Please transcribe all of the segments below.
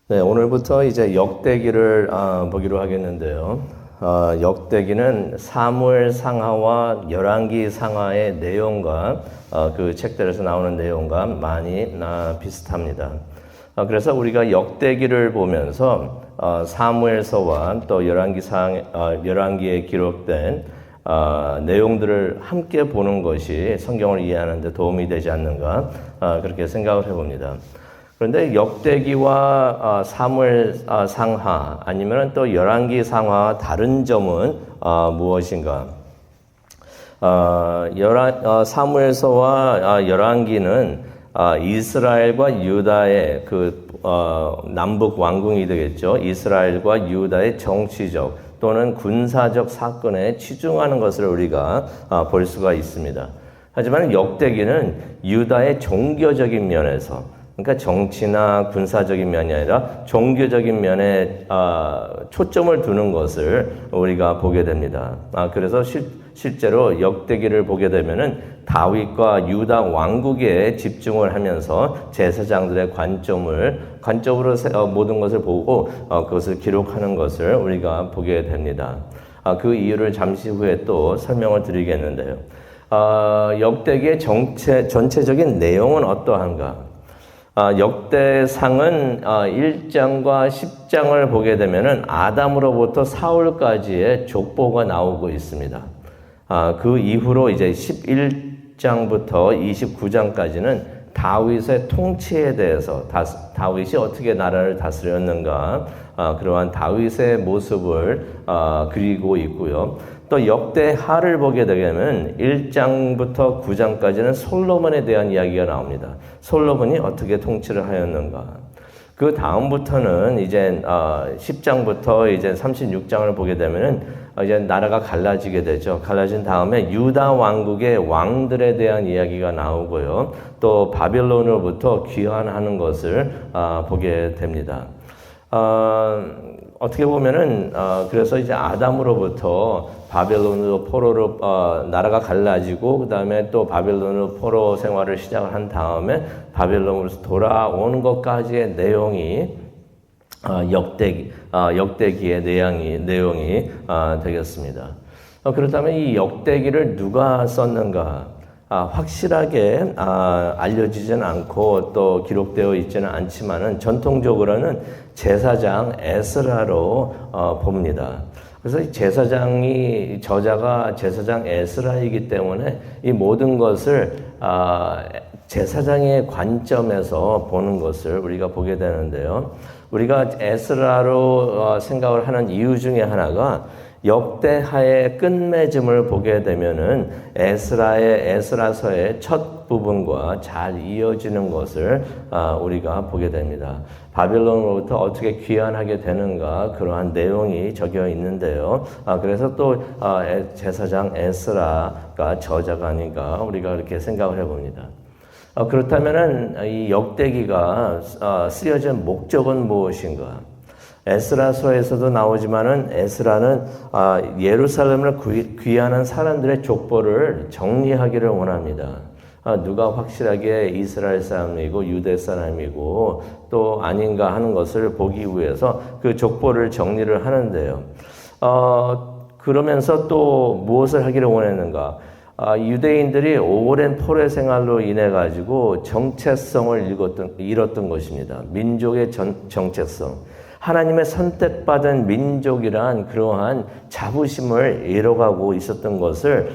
네, 오늘부터 이제 역대기를 보기로 하겠는데요. 역대기는 사무엘 상하와 열왕기 상하의 내용과 그 책들에서 나오는 내용과 많이 비슷합니다. 그래서 우리가 역대기를 보면서 사무엘서와 또 열왕기에 기록된 내용들을 함께 보는 것이 성경을 이해하는 데 도움이 되지 않는가 그렇게 생각을 해봅니다. 그런데 역대기와 사무엘 상하 아니면 또 열왕기 상하와 다른 점은 무엇인가? 사무엘서와 열왕기는 이스라엘과 유다의 남북 왕궁이 되겠죠. 이스라엘과 유다의 정치적 또는 군사적 사건에 치중하는 것을 우리가 볼 수가 있습니다. 하지만 역대기는 유다의 종교적인 면에서, 그러니까 정치나 군사적인 면이 아니라 종교적인 면에 초점을 두는 것을 우리가 보게 됩니다. 그래서 실제로 역대기를 보게 되면은 다윗과 유다 왕국에 집중을 하면서 제사장들의 관점으로 모든 것을 보고 그것을 기록하는 것을 우리가 보게 됩니다. 그 이유를 잠시 후에 또 설명을 드리겠는데요. 역대기의 전체적인 내용은 어떠한가? 역대상은 1장과 10장을 보게 되면은 아담으로부터 사울까지의 족보가 나오고 있습니다. 그 이후로 이제 11장부터 29장까지는 다윗의 통치에 대해서 다윗이 어떻게 나라를 다스렸는가 그러한 다윗의 모습을 그리고 있고요. 또 역대하를 보게 되면 1장부터 9장까지는 솔로몬에 대한 이야기가 나옵니다. 솔로몬이 어떻게 통치를 하였는가. 그 다음부터는 이제 10장부터 이제 36장을 보게 되면은 이제 나라가 갈라지게 되죠. 갈라진 다음에 유다 왕국의 왕들에 대한 이야기가 나오고요. 또 바빌론으로부터 귀환하는 것을 보게 됩니다. 어떻게 보면은 그래서 이제 아담으로부터 바벨론으로 포로로 나라가 갈라지고 그 다음에 또 바벨론으로 포로 생활을 시작을 한 다음에 바벨론으로서 돌아오는 것까지의 내용이 역대기의 내용이 되겠습니다. 그렇다면 이 역대기를 누가 썼는가? 확실하게 알려지지는 않고 또 기록되어 있지는 않지만은 전통적으로는 제사장 에스라로 봅니다. 그래서 이 저자가 제사장 에스라이기 때문에 이 모든 것을 제사장의 관점에서 보는 것을 우리가 보게 되는데요. 우리가 에스라로 생각을 하는 이유 중에 하나가 역대하의 끝맺음을 보게 되면은 에스라서의 첫 부분과 잘 이어지는 것을 우리가 보게 됩니다. 바빌론으로부터 어떻게 귀환하게 되는가 그러한 내용이 적혀 있는데요. 그래서 또 제사장 에스라가 저자가 아닌가 우리가 그렇게 생각을 해봅니다. 그렇다면은 이 역대기가 쓰여진 목적은 무엇인가? 에스라서에서도 나오지만은 에스라는 예루살렘을 귀환한 사람들의 족보를 정리하기를 원합니다. 누가 확실하게 이스라엘 사람이고 유대 사람이고 또 아닌가 하는 것을 보기 위해서 그 족보를 정리를 하는데요. 그러면서 또 무엇을 하기를 원했는가? 유대인들이 오랜 포로 생활로 인해 가지고 정체성을 잃었던 것입니다. 민족의 정체성. 하나님의 선택받은 민족이란 그러한 자부심을 잃어가고 있었던 것을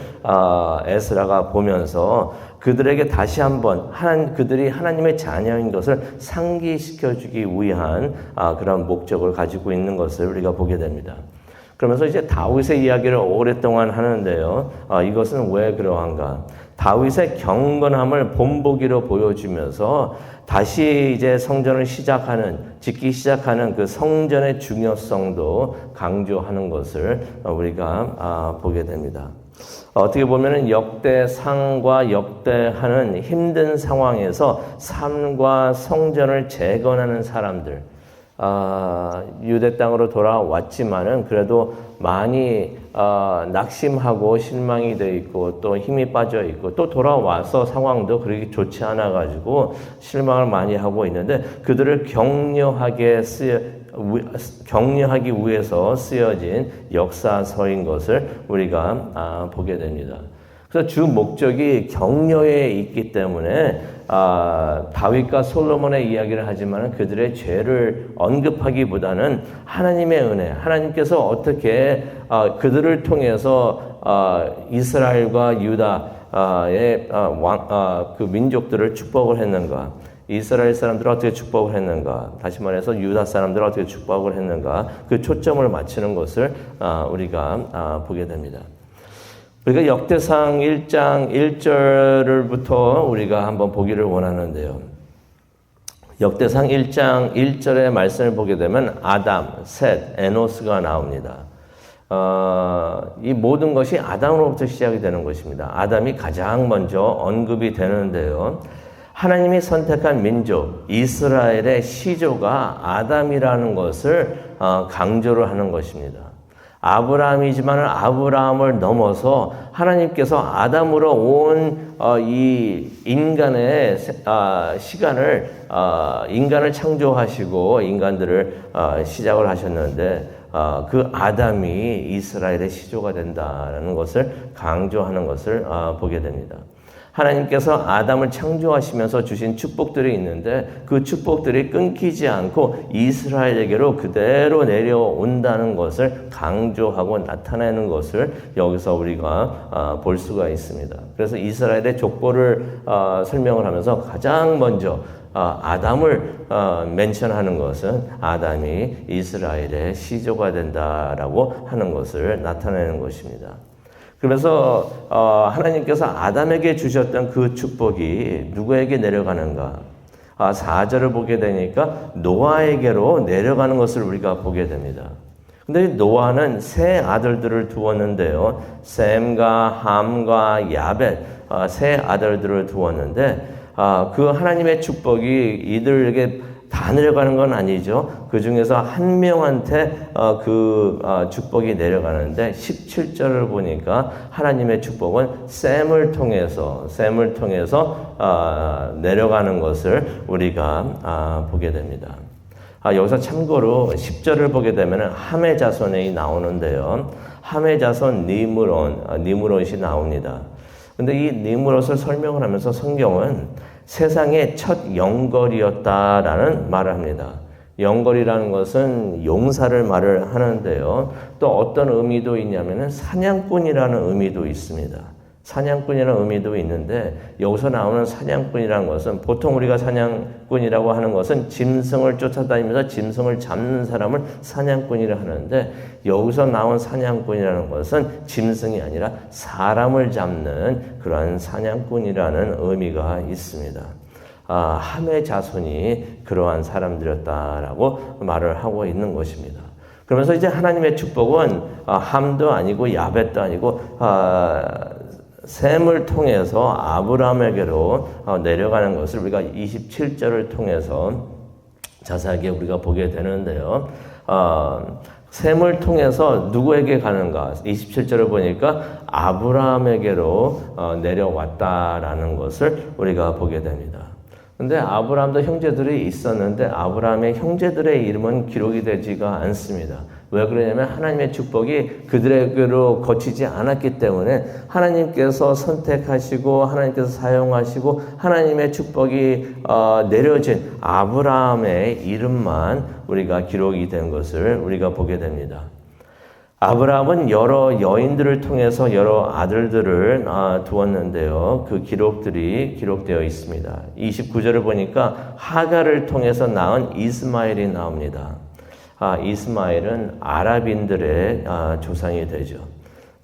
에스라가 보면서 그들에게 다시 한번 그들이 하나님의 자녀인 것을 상기시켜주기 위한 그런 목적을 가지고 있는 것을 우리가 보게 됩니다. 그러면서 이제 다윗의 이야기를 오랫동안 하는데요. 이것은 왜 그러한가? 다윗의 경건함을 본보기로 보여주면서 다시 이제 성전을 짓기 시작하는 그 성전의 중요성도 강조하는 것을 우리가 보게 됩니다. 어떻게 보면은 역대상과 역대하는 힘든 상황에서 삶과 성전을 재건하는 사람들, 유대 땅으로 돌아왔지만은 그래도 많이 낙심하고 실망이 돼 있고 또 힘이 빠져 있고 또 돌아와서 상황도 그렇게 좋지 않아 가지고 실망을 많이 하고 있는데 그들을 격려하기 위해서 쓰여진 역사서인 것을 우리가 보게 됩니다. 그래서 주 목적이 격려에 있기 때문에 다윗과 솔로몬의 이야기를 하지만 그들의 죄를 언급하기보다는 하나님의 은혜, 하나님께서 어떻게 그들을 통해서 이스라엘과 유다의 그 민족들을 축복을 했는가, 이스라엘 사람들을 어떻게 축복을 했는가, 다시 말해서 유다 사람들을 어떻게 축복을 했는가, 그 초점을 맞추는 것을 우리가 보게 됩니다. 우리가 역대상 1장 1절부터 우리가 한번 보기를 원하는데요. 역대상 1장 1절의 말씀을 보게 되면 아담, 셋, 에노스가 나옵니다. 이 모든 것이 아담으로부터 시작이 되는 것입니다. 아담이 가장 먼저 언급이 되는데요. 하나님이 선택한 민족, 이스라엘의 시조가 아담이라는 것을 강조를 하는 것입니다. 아브라함이지만 아브라함을 넘어서 하나님께서 아담으로 온 이 인간의 시간을 인간을 창조하시고 인간들을 시작을 하셨는데 그 아담이 이스라엘의 시조가 된다는 것을 강조하는 것을 보게 됩니다. 하나님께서 아담을 창조하시면서 주신 축복들이 있는데 그 축복들이 끊기지 않고 이스라엘에게로 그대로 내려온다는 것을 강조하고 나타내는 것을 여기서 우리가 볼 수가 있습니다. 그래서 이스라엘의 족보를 설명을 하면서 가장 먼저 아담을 멘션하는 것은 아담이 이스라엘의 시조가 된다라고 하는 것을 나타내는 것입니다. 그래서 하나님께서 아담에게 주셨던 그 축복이 누구에게 내려가는가? 4절을 보게 되니까 노아에게로 내려가는 것을 우리가 보게 됩니다. 근데 노아는 세 아들들을 두었는데요. 셈과 함과 야벳 세 아들들을 두었는데 그 하나님의 축복이 이들에게 다 내려가는 건 아니죠. 그 중에서 한 명한테 그 축복이 내려가는데 17절을 보니까 하나님의 축복은 셈을 통해서 내려가는 것을 우리가 보게 됩니다. 여기서 참고로 10절을 보게 되면 함의 자손이 나오는데요. 함의 자손 니므롯이 나옵니다. 근데 이 니므롯을 설명을 하면서 성경은 세상의 첫 영걸이었다라는 말을 합니다. 영걸이라는 것은 용사를 말을 하는데요. 또 어떤 의미도 있냐면은 사냥꾼이라는 의미도 있습니다. 사냥꾼이라는 의미도 있는데 여기서 나오는 사냥꾼이라는 것은 보통 우리가 사냥꾼이라고 하는 것은 짐승을 쫓아다니면서 짐승을 잡는 사람을 사냥꾼이라 하는데 여기서 나온 사냥꾼이라는 것은 짐승이 아니라 사람을 잡는 그러한 사냥꾼이라는 의미가 있습니다. 함의 자손이 그러한 사람들이었다라고 말을 하고 있는 것입니다. 그러면서 이제 하나님의 축복은 함도 아니고 야벳도 아니고 셈을 통해서 아브라함에게로 내려가는 것을 우리가 27절을 통해서 자세하게 우리가 보게 되는데요. 셈을 통해서 누구에게 가는가? 27절을 보니까 아브라함에게로 내려왔다라는 것을 우리가 보게 됩니다. 근데 아브라함도 형제들이 있었는데 아브라함의 형제들의 이름은 기록이 되지가 않습니다. 왜 그러냐면 하나님의 축복이 그들에게로 거치지 않았기 때문에 하나님께서 선택하시고 하나님께서 사용하시고 하나님의 축복이 내려진 아브라함의 이름만 우리가 기록이 된 것을 우리가 보게 됩니다. 아브라함은 여러 여인들을 통해서 여러 아들들을 두었는데요. 그 기록들이 기록되어 있습니다. 29절을 보니까 하갈을 통해서 낳은 이스마엘이 나옵니다. 이스마엘은 아랍인들의 조상이 되죠.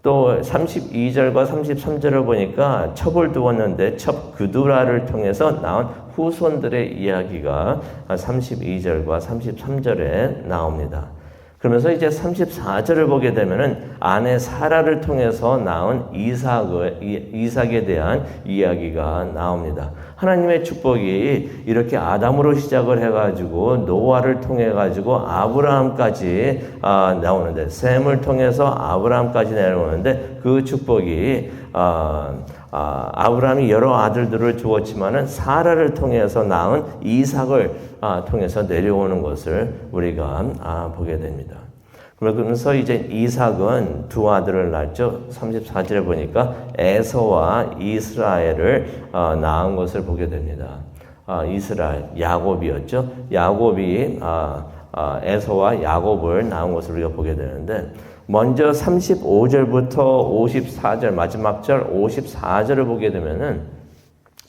또 32절과 33절을 보니까 첩을 두었는데 첩 그두라를 통해서 나온 후손들의 이야기가 32절과 33절에 나옵니다. 그러면서 이제 34절을 보게 되면은 아내 사라를 통해서 낳은 이삭에 대한 이야기가 나옵니다. 하나님의 축복이 이렇게 아담으로 시작을 해가지고 노아를 통해가지고 아브라함까지 나오는데, 셈을 통해서 아브라함까지 내려오는데, 그 축복이 아브라함이 여러 아들들을 주었지만은 사라를 통해서 낳은 이삭을 통해서 내려오는 것을 우리가 보게 됩니다. 그러면서 이제 이삭은 두 아들을 낳았죠. 34절에 보니까 에서와 이스라엘을 낳은 것을 보게 됩니다. 이스라엘, 야곱이었죠. 야곱이 에서와 야곱을 낳은 것을 우리가 보게 되는데, 먼저 35절부터 54절, 마지막 절 54절을 보게 되면은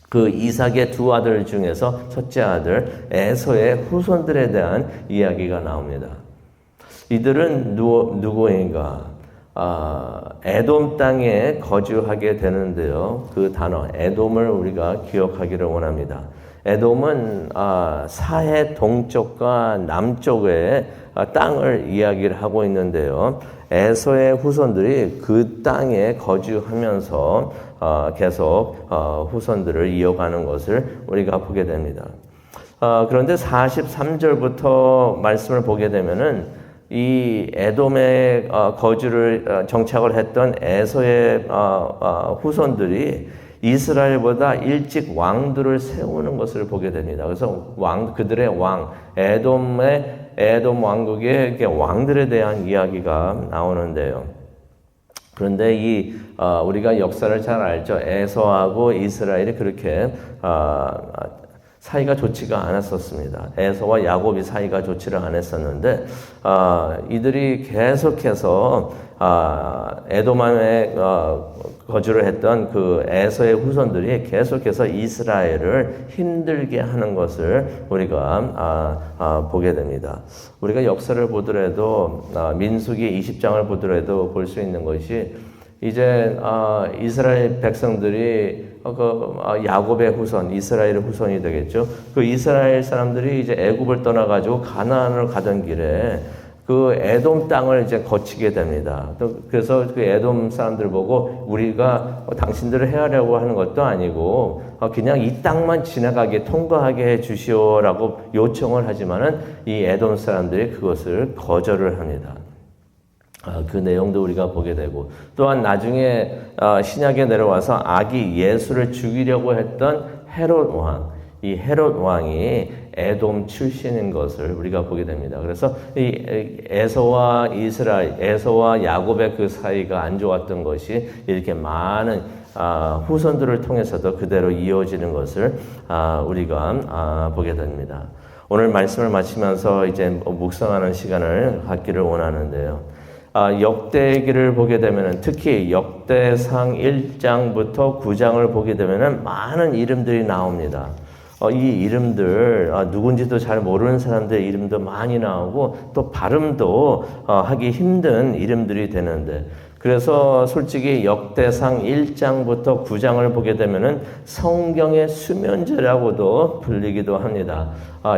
그 이삭의 두 아들 중에서 첫째 아들 에서의 후손들에 대한 이야기가 나옵니다. 이들은 누구인가? 에돔 땅에 거주하게 되는데요. 그 단어 에돔을 우리가 기억하기를 원합니다. 에돔은 사해 동쪽과 남쪽의 땅을 이야기를 하고 있는데요. 에서의 후손들이 그 땅에 거주하면서 계속 후손들을 이어가는 것을 우리가 보게 됩니다. 그런데 43절부터 말씀을 보게 되면은 이 에돔에 거주를 정착을 했던 에서의 후손들이 이스라엘보다 일찍 왕들을 세우는 것을 보게 됩니다. 그래서 그들의 왕, 에돔 왕국의 왕들에 대한 이야기가 나오는데요. 그런데 우리가 역사를 잘 알죠. 에서하고 이스라엘이 그렇게 사이가 좋지가 않았었습니다. 에서와 야곱이 사이가 좋지를 않았었는데, 이들이 계속해서 에돔에 거주를 했던 그 에서의 후손들이 계속해서 이스라엘을 힘들게 하는 것을 우리가 보게 됩니다. 우리가 역사를 보더라도 민수기 20장을 보더라도 볼 수 있는 것이, 이제 이스라엘 백성들이 야곱의 후손, 이스라엘의 후손이 되겠죠. 그 이스라엘 사람들이 이제 애굽을 떠나가지고 가나안을 가던 길에 그 에돔 땅을 이제 거치게 됩니다. 그래서 그 에돔 사람들 보고 우리가 당신들을 해하려고 하는 것도 아니고 그냥 이 땅만 지나가게 통과하게 해 주시오라고 요청을 하지만은 이 에돔 사람들이 그것을 거절을 합니다. 그 내용도 우리가 보게 되고, 또한 나중에 신약에 내려와서 아기 예수를 죽이려고 했던 헤롯 왕, 이 헤롯 왕이 에돔 출신인 것을 우리가 보게 됩니다. 그래서 이 에서와 야곱의 그 사이가 안 좋았던 것이 이렇게 많은 후손들을 통해서도 그대로 이어지는 것을 우리가 보게 됩니다. 오늘 말씀을 마치면서 이제 묵상하는 시간을 갖기를 원하는데요. 역대기를 보게 되면은, 특히 역대상 1장부터 9장을 보게 되면은 많은 이름들이 나옵니다. 이 이름들 누군지도 잘 모르는 사람들의 이름도 많이 나오고, 또 발음도 하기 힘든 이름들이 되는데, 그래서 솔직히 역대상 1장부터 9장을 보게 되면은 성경의 수면제라고도 불리기도 합니다.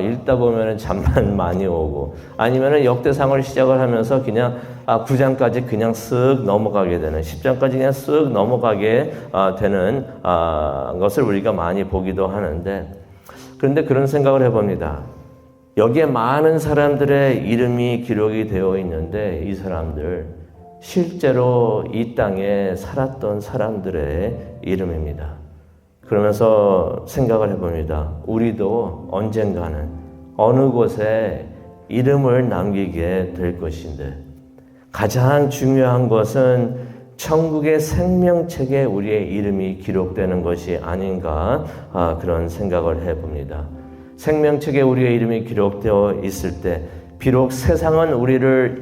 읽다 보면은 잠만 많이 오고, 아니면은 역대상을 시작을 하면서 그냥 9장까지 그냥 쓱 넘어가게 되는, 10장까지 그냥 쓱 넘어가게 되는 것을 우리가 많이 보기도 하는데, 그런데 그런 생각을 해봅니다. 여기에 많은 사람들의 이름이 기록이 되어 있는데, 이 사람들 실제로 이 땅에 살았던 사람들의 이름입니다. 그러면서 생각을 해봅니다. 우리도 언젠가는 어느 곳에 이름을 남기게 될 것인데, 가장 중요한 것은 천국의 생명책에 우리의 이름이 기록되는 것이 아닌가, 그런 생각을 해봅니다. 생명책에 우리의 이름이 기록되어 있을 때 비록 세상은 우리를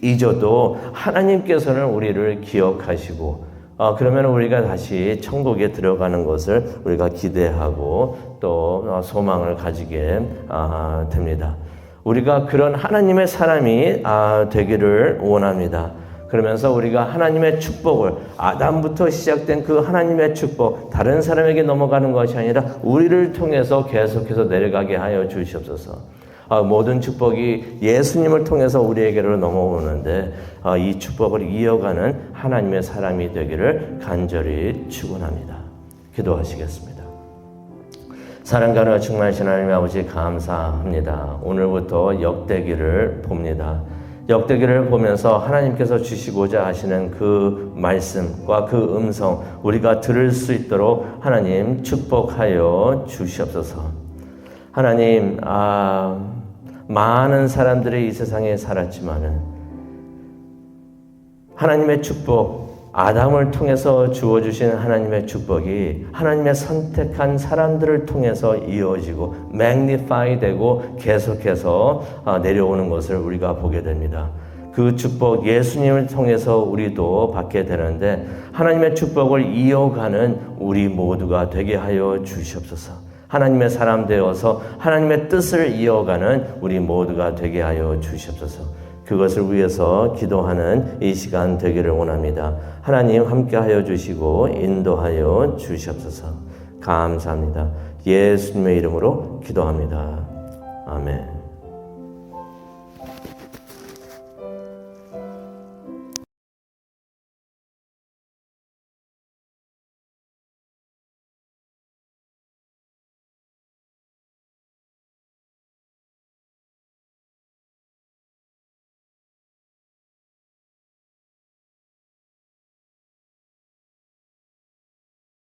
잊어도 하나님께서는 우리를 기억하시고, 그러면 우리가 다시 천국에 들어가는 것을 우리가 기대하고 또 소망을 가지게 됩니다. 우리가 그런 하나님의 사람이 되기를 원합니다. 그러면서 우리가 하나님의 축복을, 아담부터 시작된 그 하나님의 축복, 다른 사람에게 넘어가는 것이 아니라 우리를 통해서 계속해서 내려가게 하여 주시옵소서. 모든 축복이 예수님을 통해서 우리에게로 넘어오는데 이 축복을 이어가는 하나님의 사람이 되기를 간절히 축원합니다. 기도하시겠습니다. 사랑과 은혜가 충만하신 하나님 아버지 감사합니다. 오늘부터 역대기를 봅니다. 역대기를 보면서 하나님께서 주시고자 하시는 그 말씀과 그 음성 우리가 들을 수 있도록 하나님 축복하여 주시옵소서. 하나님, 많은 사람들이 이 세상에 살았지만은 하나님의 축복, 아담을 통해서 주어주신 하나님의 축복이 하나님의 선택한 사람들을 통해서 이어지고 매그니파이 되고 계속해서 내려오는 것을 우리가 보게 됩니다. 그 축복 예수님을 통해서 우리도 받게 되는데 하나님의 축복을 이어가는 우리 모두가 되게 하여 주시옵소서. 하나님의 사람 되어서 하나님의 뜻을 이어가는 우리 모두가 되게 하여 주시옵소서. 그것을 위해서 기도하는 이 시간 되기를 원합니다. 하나님 함께하여 주시고 인도하여 주시옵소서. 감사합니다. 예수님의 이름으로 기도합니다. 아멘.